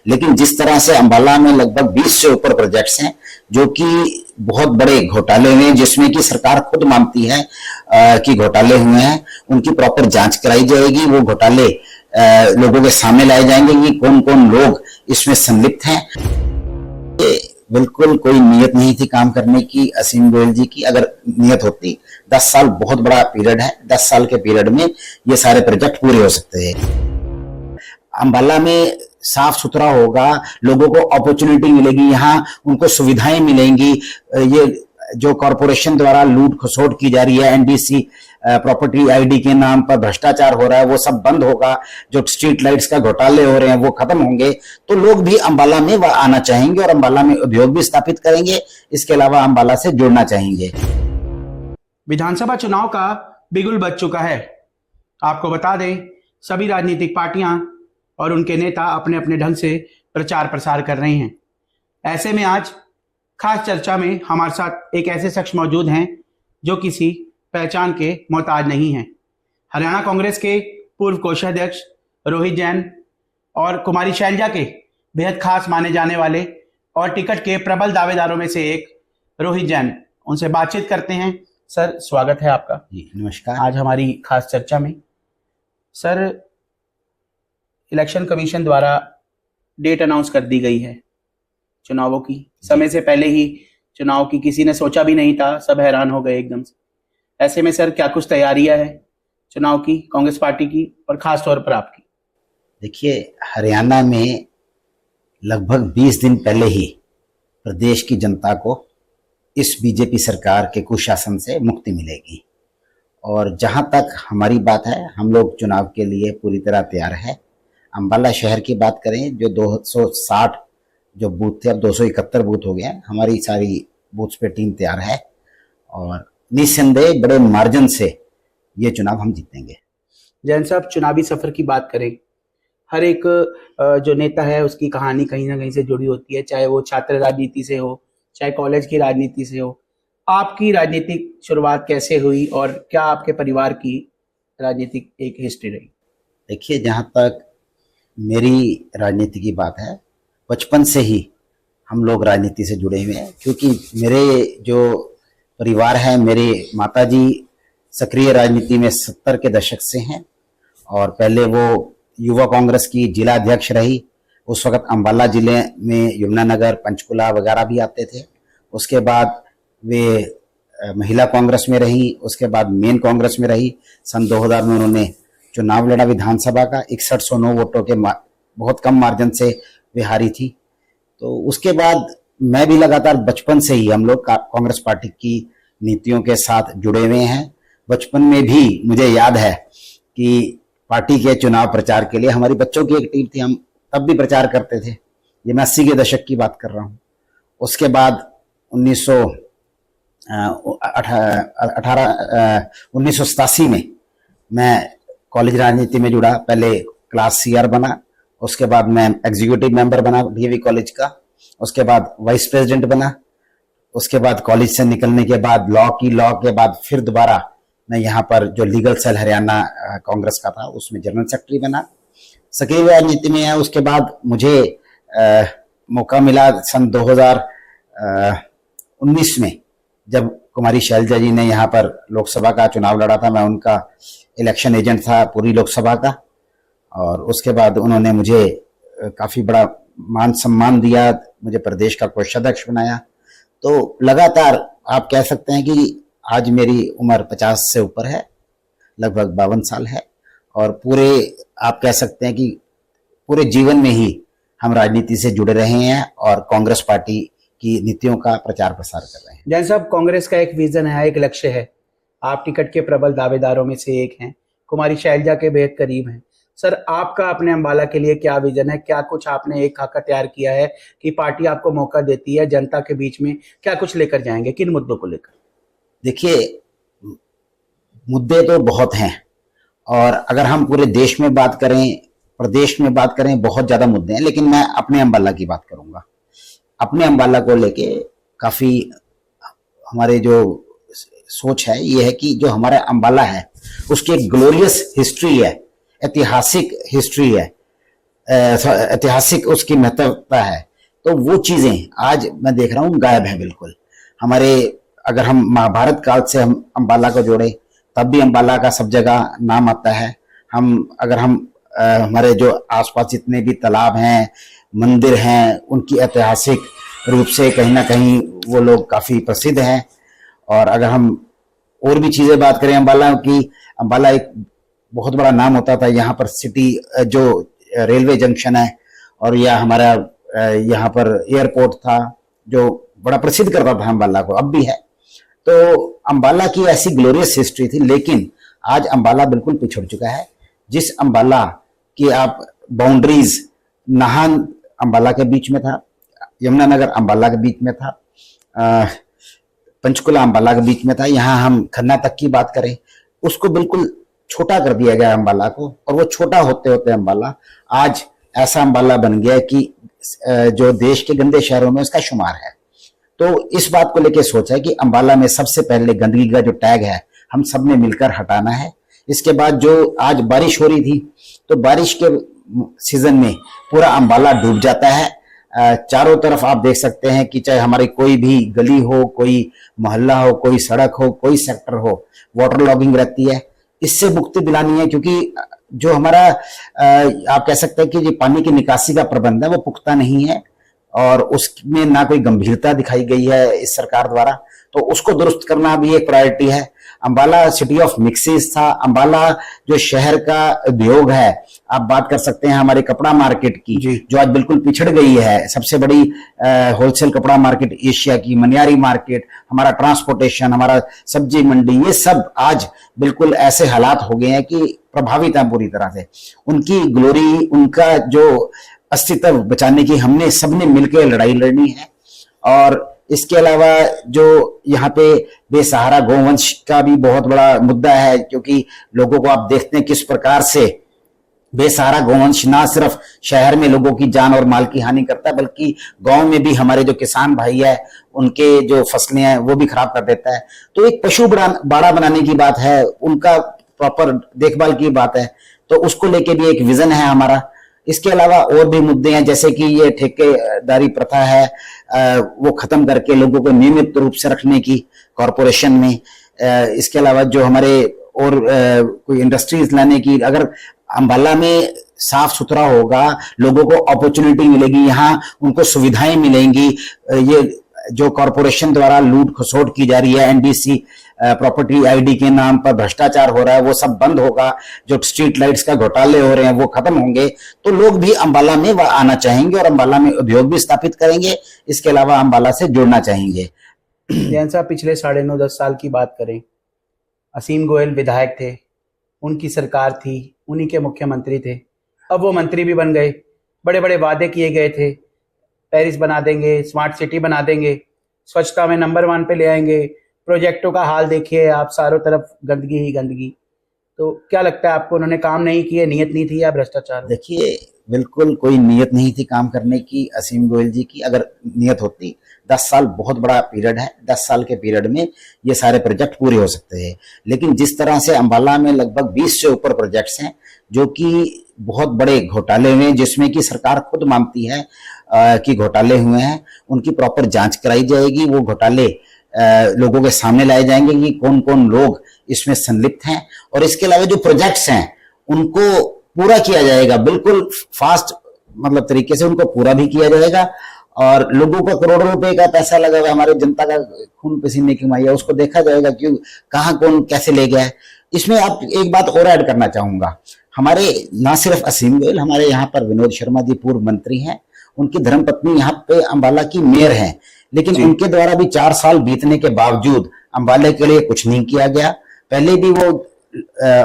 लेकिन जिस तरह से अंबाला में लगभग 20 से ऊपर प्रोजेक्ट्स हैं जो कि बहुत बड़े घोटाले हुए हैं, जिसमें कि सरकार खुद मानती है कि घोटाले हुए हैं, उनकी प्रॉपर जांच कराई जाएगी। वो घोटाले लोगों के सामने लाए जाएंगे कि कौन कौन लोग इसमें संलिप्त हैं। बिल्कुल कोई नियत नहीं थी काम करने की असीम गोयल जी की। अगर नियत होती, 10 साल बहुत बड़ा पीरियड है, 10 साल के पीरियड में ये सारे प्रोजेक्ट पूरे हो सकते हैं। अंबाला में साफ सुथरा होगा, लोगों को अपॉर्चुनिटी मिलेगी, यहाँ उनको सुविधाएं मिलेंगी। ये जो कॉरपोरेशन द्वारा लूट खसोट की जा रही है, एनडीसी प्रॉपर्टी आईडी के नाम पर भ्रष्टाचार हो रहा है, वो सब बंद होगा। जो स्ट्रीट लाइट्स का घोटाले हो रहे हैं वो खत्म होंगे, तो लोग भी अंबाला में आना चाहेंगे और अंबाला में उद्योग भी स्थापित करेंगे। इसके अलावा अंबाला से जुड़ना चाहेंगे। विधानसभा चुनाव का बिगुल बज चुका है। आपको बता दें, सभी राजनीतिक पार्टियां और उनके नेता अपने अपने ढंग से प्रचार प्रसार कर रहे हैं। ऐसे में आज खास चर्चा में हमारे साथ एक ऐसे शख्स मौजूद हैं जो किसी पहचान के मोहताज नहीं हैं। हरियाणा कांग्रेस के पूर्व कोषाध्यक्ष रोहित जैन और कुमारी शैलजा के बेहद खास माने जाने वाले और टिकट के प्रबल दावेदारों में से एक रोहित जैन। उनसे बातचीत करते हैं। सर, स्वागत है आपका। जी नमस्कार। आज हमारी खास चर्चा में सर, इलेक्शन कमीशन द्वारा डेट अनाउंस कर दी गई है चुनावों की। समय से पहले ही चुनाव की किसी ने सोचा भी नहीं था, सब हैरान हो गए एकदम से। ऐसे में सर, क्या कुछ तैयारियां हैं चुनाव की कांग्रेस पार्टी की और खास तौर पर आपकी? देखिए, हरियाणा में लगभग 20 दिन पहले ही प्रदेश की जनता को इस बीजेपी सरकार के कुशासन से मुक्ति मिलेगी। और जहां तक हमारी बात है, हम लोग चुनाव के लिए पूरी तरह तैयार है। अंबाला शहर की बात करें, जो 260 जो बूथ थे, अब 271 बूथ हो गए हैं। हमारी सारी बूथ्स पे टीम तैयार है और निस्संदेह बड़े मार्जिन से ये चुनाव हम जीतेंगे। जैन साहब, चुनावी सफर की बात करें, हर एक जो नेता है उसकी कहानी कहीं ना कहीं से जुड़ी होती है, चाहे वो छात्र राजनीति से हो, चाहे कॉलेज की राजनीति से हो। आपकी राजनीतिक शुरुआत कैसे हुई और क्या आपके परिवार की राजनीतिक एक हिस्ट्री रही? देखिए, जहाँ तक मेरी राजनीति की बात है, बचपन से ही हम लोग राजनीति से जुड़े हुए हैं, क्योंकि मेरे जो परिवार है, मेरे माताजी सक्रिय राजनीति में 70 के दशक से हैं और पहले वो युवा कांग्रेस की जिला अध्यक्ष रही। उस वक्त अंबाला जिले में यमुनानगर, पंचकुला वगैरह भी आते थे। उसके बाद वे महिला कांग्रेस में रही, उसके बाद मेन कांग्रेस में रही। सन 2000 में उन्होंने चुनाव लड़ा विधानसभा का, 6109 वोटों के बहुत कम मार्जिन से वे हारी थी। तो उसके बाद मैं भी लगातार बचपन से ही हम लोग कांग्रेस पार्टी की नीतियों के साथ जुड़े हुए हैं। बचपन में भी मुझे याद है कि पार्टी के चुनाव प्रचार के लिए हमारी बच्चों की एक टीम थी, हम तब भी प्रचार करते थे। ये मैं 80 के दशक की बात कर रहा हूँ। उसके बाद 1987 में मैं कॉलेज राजनीति में जुड़ा। पहले क्लास सीआर बना, उसके बाद मैं एग्जीक्यूटिव मेंबर बना डीएवी कॉलेज का, उसके बाद वाइस प्रेसिडेंट बना। उसके बाद कॉलेज से निकलने के बाद लॉ के बाद फिर दोबारा मैं यहाँ पर जो लीगल सेल हरियाणा कांग्रेस का था उसमें जनरल सेक्रेटरी बना। सक्रिय राजनीति में है। उसके बाद मुझे मौका मिला सन 2019 में, जब कुमारी शैलजा जी ने यहाँ पर लोकसभा का चुनाव लड़ा था। मैं उनका इलेक्शन एजेंट था पूरी लोकसभा का, और उसके बाद उन्होंने मुझे काफी बड़ा मान सम्मान दिया, मुझे प्रदेश का कोषाध्यक्ष बनाया। तो लगातार आप कह सकते हैं कि आज मेरी उम्र 50 से ऊपर है, लगभग 52 साल है, और पूरे आप कह सकते हैं कि पूरे जीवन में ही हम राजनीति से जुड़े रहे हैं और कांग्रेस पार्टी की नीतियों का प्रचार प्रसार कर रहे हैं। जैन साहब, कांग्रेस का एक विजन है, एक लक्ष्य है। आप टिकट के प्रबल दावेदारों में से एक हैं, कुमारी शैलजा के बेहद करीब हैं। सर, आपका अपने अंबाला के लिए क्या विजन है? क्या कुछ आपने एक खाका तैयार किया है कि पार्टी आपको मौका देती है, जनता के बीच में क्या कुछ लेकर जाएंगे, किन मुद्दों को लेकर? देखिए, मुद्दे तो बहुत हैं, और अगर हम पूरे देश में बात करें, प्रदेश में बात करें, बहुत ज्यादा मुद्दे हैं। लेकिन मैं अपने अंबाला की बात करूंगा। अपने अंबाला को लेके काफी हमारे जो सोच है ये है कि जो हमारा अंबाला है उसकी एक ग्लोरियस हिस्ट्री है, ऐतिहासिक हिस्ट्री है। ऐतिहासिक उसकी महत्वता है, तो वो चीजें आज मैं देख रहा हूँ गायब है बिल्कुल। हमारे अगर हम महाभारत काल से हम अंबाला को जोड़े तब भी अंबाला का सब जगह नाम आता है। अगर हम हमारे जो आसपास जितने भी तालाब हैं, मंदिर हैं, उनकी ऐतिहासिक रूप से कहीं ना कहीं वो लोग काफी प्रसिद्ध हैं। और अगर हम और भी चीजें बात करें अंबाला की, अंबाला एक बहुत बड़ा नाम होता था यहाँ पर। सिटी जो रेलवे जंक्शन है और या हमारा यहाँ पर एयरपोर्ट था जो बड़ा प्रसिद्ध करता था अंबाला को, अब भी है। तो अंबाला की ऐसी ग्लोरियस हिस्ट्री थी, लेकिन आज अंबाला बिल्कुल पिछड़ चुका है। जिस अंबाला की आप बाउंड्रीज, नाहन अंबाला के बीच में था, यमुनानगर अंबाला के बीच में था, पंचकुला अंबाला के बीच में था, यहाँ हम खन्ना तक की बात करें, उसको बिल्कुल छोटा कर दिया गया अंबाला को। और वो छोटा होते होते अंबाला आज ऐसा अंबाला बन गया कि जो देश के गंदे शहरों में उसका शुमार है। तो इस बात को लेकर सोचा है कि अंबाला में सबसे पहले गंदगी का जो टैग है हम सब ने मिलकर हटाना है। इसके बाद जो आज बारिश हो रही थी, तो बारिश के सीजन में पूरा अंबाला डूब जाता है। चारों तरफ आप देख सकते हैं कि चाहे हमारी कोई भी गली हो, कोई मोहल्ला हो, कोई सड़क हो, कोई सेक्टर हो, वाटर लॉगिंग रहती है। इससे मुक्ति दिलानी है, क्योंकि जो हमारा आप कह सकते हैं कि जो पानी की निकासी का प्रबंध है वो पुख्ता नहीं है और उसमें ना कोई गंभीरता दिखाई गई है इस सरकार द्वारा। तो उसको दुरुस्त करना भी एक प्रायोरिटी है। अंबाला सिटी ऑफ मिक्सिस था। अंबाला जो शहर का उद्योग है, आप बात कर सकते हैं हमारे कपड़ा मार्केट की, जो आज बिल्कुल पिछड़ गई है। सबसे बड़ी होलसेल कपड़ा मार्केट एशिया की, मनियारी मार्केट, हमारा ट्रांसपोर्टेशन, हमारा सब्जी मंडी, ये सब आज बिल्कुल ऐसे हालात हो गए हैं कि प्रभावित है पूरी तरह से। उनकी ग्लोरी, उनका जो अस्तित्व बचाने की हमने सबने मिलकर लड़ाई लड़नी है। और इसके अलावा जो यहाँ पे बेसहारा गौवंश का भी बहुत बड़ा मुद्दा है, क्योंकि लोगों को आप देखते हैं किस प्रकार से बेसहारा गौवंश ना सिर्फ शहर में लोगों की जान और माल की हानि करता है, बल्कि गांव में भी हमारे जो किसान भाई है उनके जो फसलें हैं वो भी खराब कर देता है। तो एक पशु बाड़ा बनाने की बात है, उनका प्रॉपर देखभाल की बात है, तो उसको लेके भी एक विजन है हमारा। इसके अलावा और भी मुद्दे हैं, जैसे कि ये ठेकेदारी प्रथा है, वो खत्म करके लोगों को नियमित रूप से रखने की कॉरपोरेशन में। इसके अलावा जो हमारे और कोई इंडस्ट्रीज लाने की, अगर अंबाला में साफ सुथरा होगा, लोगों को अपॉर्चुनिटी मिलेगी, यहाँ उनको सुविधाएं मिलेंगी। ये जो कॉरपोरेशन द्वारा लूट खसोट की जा रही है, एनडीसी प्रॉपर्टी आईडी के नाम पर भ्रष्टाचार हो रहा है, वो सब बंद होगा। जो स्ट्रीट लाइट्स का घोटाले हो रहे हैं वो खत्म होंगे, तो लोग भी अंबाला में आना चाहेंगे और अंबाला में उद्योग भी स्थापित करेंगे। इसके अलावा अंबाला से जुड़ना चाहेंगे। जैन साहब, पिछले 9.5-10 साल की बात करें, असीम गोयल विधायक थे, उनकी सरकार थी, उन्हीं के मुख्यमंत्री थे। अब वो मंत्री भी बन गए, बड़े बड़े वादे किए गए थे, पेरिस बना देंगे, स्मार्ट सिटी बना देंगे, स्वच्छता में नंबर 1 पे ले आएंगे। प्रोजेक्टों का हाल देखिए आप, चारों तरफ गंदगी ही गंदगी। तो क्या लगता है आपको, उन्होंने काम नहीं किए, नियत नहीं थी या भ्रष्टाचार? देखिए, बिल्कुल कोई नियत नहीं थी काम करने की असीम गोयल जी की। अगर नियत होती, 10 साल बहुत बड़ा पीरियड है, 10 साल के पीरियड में ये सारे प्रोजेक्ट पूरे हो सकते हैं। लेकिन जिस तरह से अंबाला में लगभग 20 से ऊपर प्रोजेक्ट्स हैं जो कि बहुत बड़े घोटाले हुए हैं, जिसमें कि सरकार खुद मानती है कि घोटाले हुए हैं, उनकी प्रॉपर जांच कराई जाएगी। वो घोटाले लोगों के सामने लाए जाएंगे कि कौन कौन लोग इसमें संलिप्त हैं। और इसके अलावा जो प्रोजेक्ट्स हैं उनको पूरा किया जाएगा, बिल्कुल फास्ट मतलब तरीके से उनको पूरा भी किया जाएगा। और लोगों का करोड़ों रुपए का पैसा लगा हुआ, हमारे जनता का खून पसीने की कमाई है, उसको देखा जाएगा क्यों, कहाँ कौन कैसे ले गया है। इसमें आप एक बात और ऐड करना चाहूंगा, हमारे ना सिर्फ असीम गोयल, हमारे यहाँ पर विनोद शर्मा जी पूर्व मंत्री हैं, उनकी धर्मपत्नी यहाँ पे अंबाला की मेयर हैं, लेकिन उनके द्वारा भी 4 साल बीतने के बावजूद अंबाला के लिए कुछ नहीं किया गया। पहले भी वो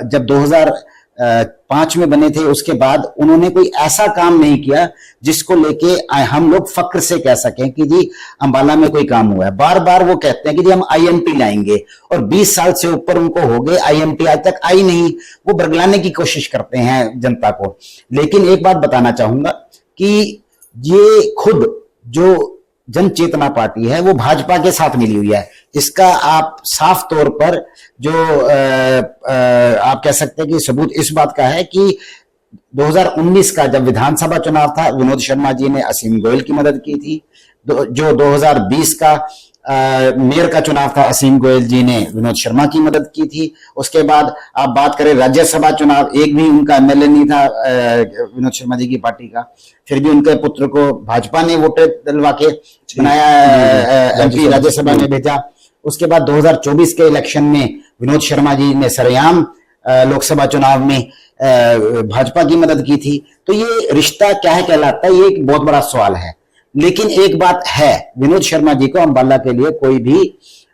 जब 2005 में बने थे, उसके बाद उन्होंने कोई ऐसा काम नहीं किया जिसको लेके हम लोग फक्र से कह सकें कि जी अंबाला में कोई काम हुआ है। बार बार वो कहते हैं कि जी हम आईएमटी लाएंगे, और 20 साल से ऊपर उनको हो गए, आईएमटी आज तक आई नहीं। वो बरगलाने की कोशिश करते हैं जनता को। लेकिन एक बात बताना चाहूंगा कि ये खुद जो जन चेतना पार्टी है वो भाजपा के साथ मिली हुई है। इसका आप साफ तौर पर जो आप कह सकते हैं कि सबूत इस बात का है कि 2019 का जब विधानसभा चुनाव था, विनोद शर्मा जी ने असीम गोयल की मदद की थी। जो 2020 का मेयर का चुनाव था, असीम गोयल जी ने विनोद शर्मा की मदद की थी। उसके बाद आप बात करें राज्यसभा चुनाव, एक भी उनका एमएलए नहीं था विनोद शर्मा जी की पार्टी का, फिर भी उनके पुत्र को भाजपा ने वोट दिलवा के बनाया, एमपी राज्यसभा में भेजा। उसके बाद 2024 के इलेक्शन में विनोद शर्मा जी ने सरेआम लोकसभा चुनाव में भाजपा की मदद की थी। तो ये रिश्ता क्या है कहलाता है, ये एक बहुत बड़ा सवाल है। लेकिन एक बात है, विनोद शर्मा जी को अंबाला के लिए कोई भी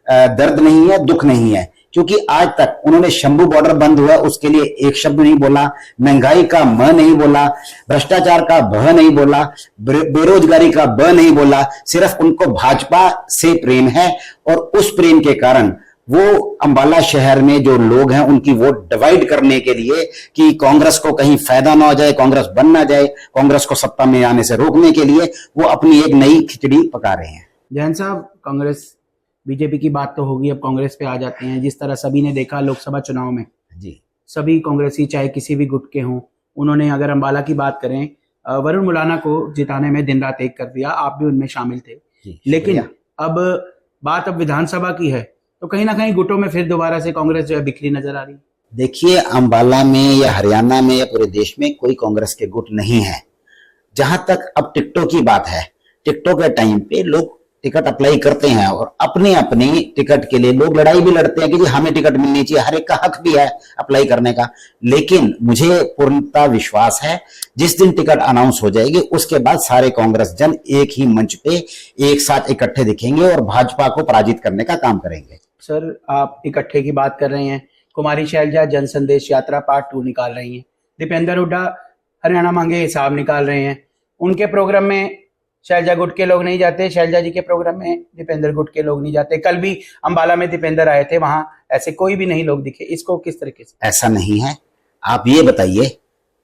दर्द नहीं है, दुख नहीं है, क्योंकि आज तक उन्होंने शंभू बॉर्डर बंद हुआ उसके लिए एक शब्द नहीं बोला, महंगाई का म नहीं बोला, भ्रष्टाचार का भ नहीं बोला, बेरोजगारी का ब नहीं बोला। सिर्फ उनको भाजपा से प्रेम है और उस प्रेम के कारण वो अंबाला शहर में जो लोग हैं उनकी वोट डिवाइड करने के लिए कि कांग्रेस को कहीं फायदा ना हो जाए, कांग्रेस बन ना जाए, कांग्रेस को सत्ता में आने से रोकने के लिए वो अपनी एक नई खिचड़ी पका रहे हैं। जैन साहब, कांग्रेस बीजेपी की बात तो होगी, अब कांग्रेस पे आ जाते हैं। जिस तरह सभी ने देखा लोकसभा चुनाव में, जी, सभी कांग्रेसी चाहे किसी भी गुट के हों, उन्होंने अगर अंबाला की बात करें, वरुण मुलाना को जिताने में दिन रात एक कर दिया, आप भी उनमें शामिल थे। लेकिन अब बात अब विधानसभा की है, तो कहीं ना कहीं गुटों में फिर दोबारा से कांग्रेस जो है बिखरी नजर आ रही है। देखिए, अंबाला में या हरियाणा में या पूरे देश में कोई कांग्रेस के गुट नहीं है। जहां तक अब टिकटों की बात है, टिकटों के टाइम पे लोग टिकट अप्लाई करते हैं और अपने अपनी टिकट के लिए लोग लड़ाई भी लड़ते हैं कि जी हमें टिकट मिलनी चाहिए, हर एक का हक भी है अप्लाई करने का। लेकिन मुझे पूर्णतः विश्वास है जिस दिन टिकट अनाउंस हो जाएगी उसके बाद सारे कांग्रेस जन एक ही मंच पे एक साथ इकट्ठे दिखेंगे और भाजपा को पराजित करने का काम करेंगे। सर, आप इकट्ठे की बात कर रहे हैं, कुमारी शैलजा जन संदेश यात्रा पार्ट 2 निकाल रही हैं, दीपेंद्र हुड्डा हरियाणा मांगे हिसाब निकाल रहे हैं। उनके प्रोग्राम में शैलजा गुट के लोग नहीं जाते, शैलजा जी के प्रोग्राम में दीपेंद्र गुट के लोग नहीं जाते। कल भी अंबाला में दीपेंद्र आए थे, वहां ऐसे कोई भी नहीं लोग दिखे। इसको किस तरीके से? ऐसा नहीं है। आप ये बताइए,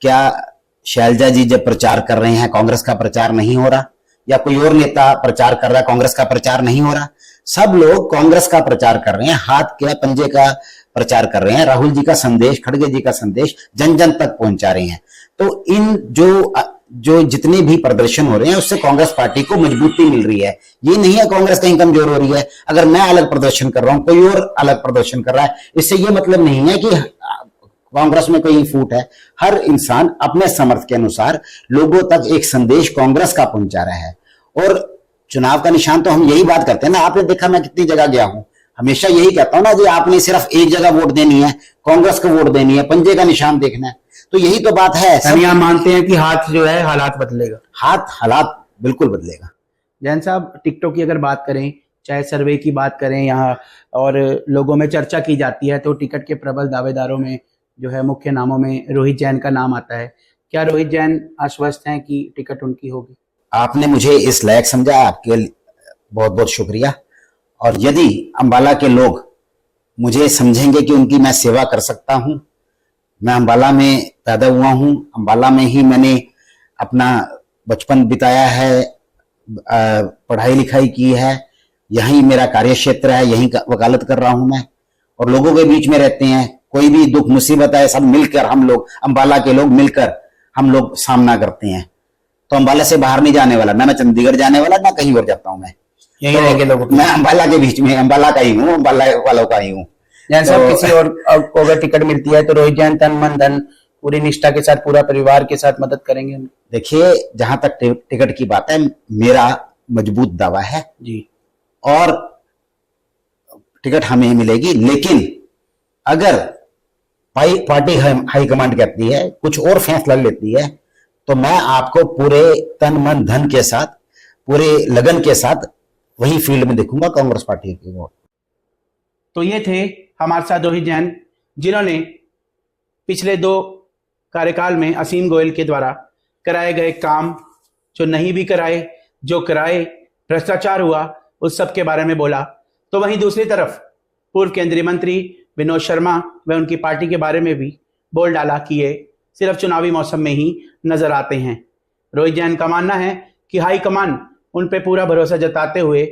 क्या शैलजा जी जब प्रचार कर रहे हैं कांग्रेस का प्रचार नहीं हो रहा, या कोई और नेता प्रचार कर रहा है कांग्रेस का प्रचार नहीं हो रहा? सब लोग कांग्रेस का प्रचार कर रहे हैं, हाथ के पंजे का प्रचार कर रहे हैं, राहुल जी का संदेश, खड़गे जी का संदेश जन जन तक पहुंचा रहे हैं। तो इन जो जितने भी प्रदर्शन हो रहे हैं उससे कांग्रेस पार्टी को मजबूती मिल रही है। ये नहीं है कांग्रेस कहीं कमजोर हो रही है। अगर मैं अलग प्रदर्शन कर रहा हूं, कोई और अलग प्रदर्शन कर रहा है, इससे ये मतलब नहीं है कि कांग्रेस में कोई फूट है। हर इंसान अपने समर्थ के अनुसार लोगों तक एक संदेश कांग्रेस का पहुंचा रहा है। और चुनाव का निशान तो हम यही बात करते हैं ना, आपने देखा मैं कितनी जगह गया हूं, हमेशा यही कहता हूं ना जी, आपने सिर्फ एक जगह वोट देनी है, कांग्रेस को वोट देनी है, पंजे का निशान देखना है। तो यही तो बात है। सब आप मानते हैं कि हाथ जो है हालात बदलेगा? हालात बिल्कुल बदलेगा। जैन साहब, टिकटॉक की अगर बात करें, चाहे सर्वे की बात करें यहाँ, और लोगों में चर्चा की जाती है, तो टिकट के प्रबल दावेदारों में जो है मुख्य नामों में रोहित जैन का नाम आता है। क्या रोहित जैन आश्वस्त हैं कि टिकट उनकी होगी? आपने मुझे इस लायक समझा, आपके बहुत बहुत शुक्रिया। और यदि अंबाला के लोग मुझे समझेंगे कि उनकी मैं सेवा कर सकता हूं, मैं अंबाला में पैदा हुआ हूं, अंबाला में ही मैंने अपना बचपन बिताया है, पढ़ाई लिखाई की है, यहीं मेरा कार्य क्षेत्र है, यहीं वकालत कर रहा हूं मैं, और लोगों के बीच में रहते हैं। कोई भी दुख मुसीबत है, सब मिलकर हम लोग, अंबाला के लोग मिलकर हम लोग सामना करते हैं। तो अंबाला से बाहर नहीं जाने वाला, ना मैं चंडीगढ़ जाने वाला, ना कहीं और जाता हूं। मैं यहीं रहेंगे लोगों, मैं अंबाला के बीच में, अंबाला का ही हूँ, अंबाला वालों का ही हूँ। जैन साहब, किसी और को अगर टिकट मिलती है तो रोहित जैन तन मन धन पूरी निष्ठा के साथ पूरा परिवार के साथ मदद करेंगे? देखिए, जहां तक टिकट की बात है, मेरा मजबूत दावा है जी, और टिकट हमें मिलेगी। लेकिन अगर पार्टी हाईकमांड कहती है, कुछ और फैसला लेती है, तो मैं आपको पूरे तन मन धन के साथ, पूरे लगन के साथ वही फील्ड में देखूंगा कांग्रेस पार्टी की वोट। तो ये थे हमारे साथ रोहित जैन, जिन्होंने पिछले 2 कार्यकाल में असीम गोयल के द्वारा कराए गए काम, जो नहीं भी कराए, जो कराए, भ्रष्टाचार हुआ, उस सब के बारे में बोला। तो वहीं दूसरी तरफ पूर्व केंद्रीय मंत्री विनोद शर्मा व उनकी पार्टी के बारे में भी बोल डाला कि ये सिर्फ चुनावी मौसम में ही नजर आते हैं। रोहित जैन का मानना है कि हाईकमान उन पे पूरा भरोसा जताते हुए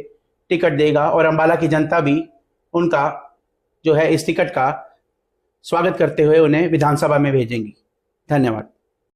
टिकट देगा और अंबाला की जनता भी उनका जो है इस टिकट का स्वागत करते हुए उन्हें विधानसभा में भेजेंगी। धन्यवाद।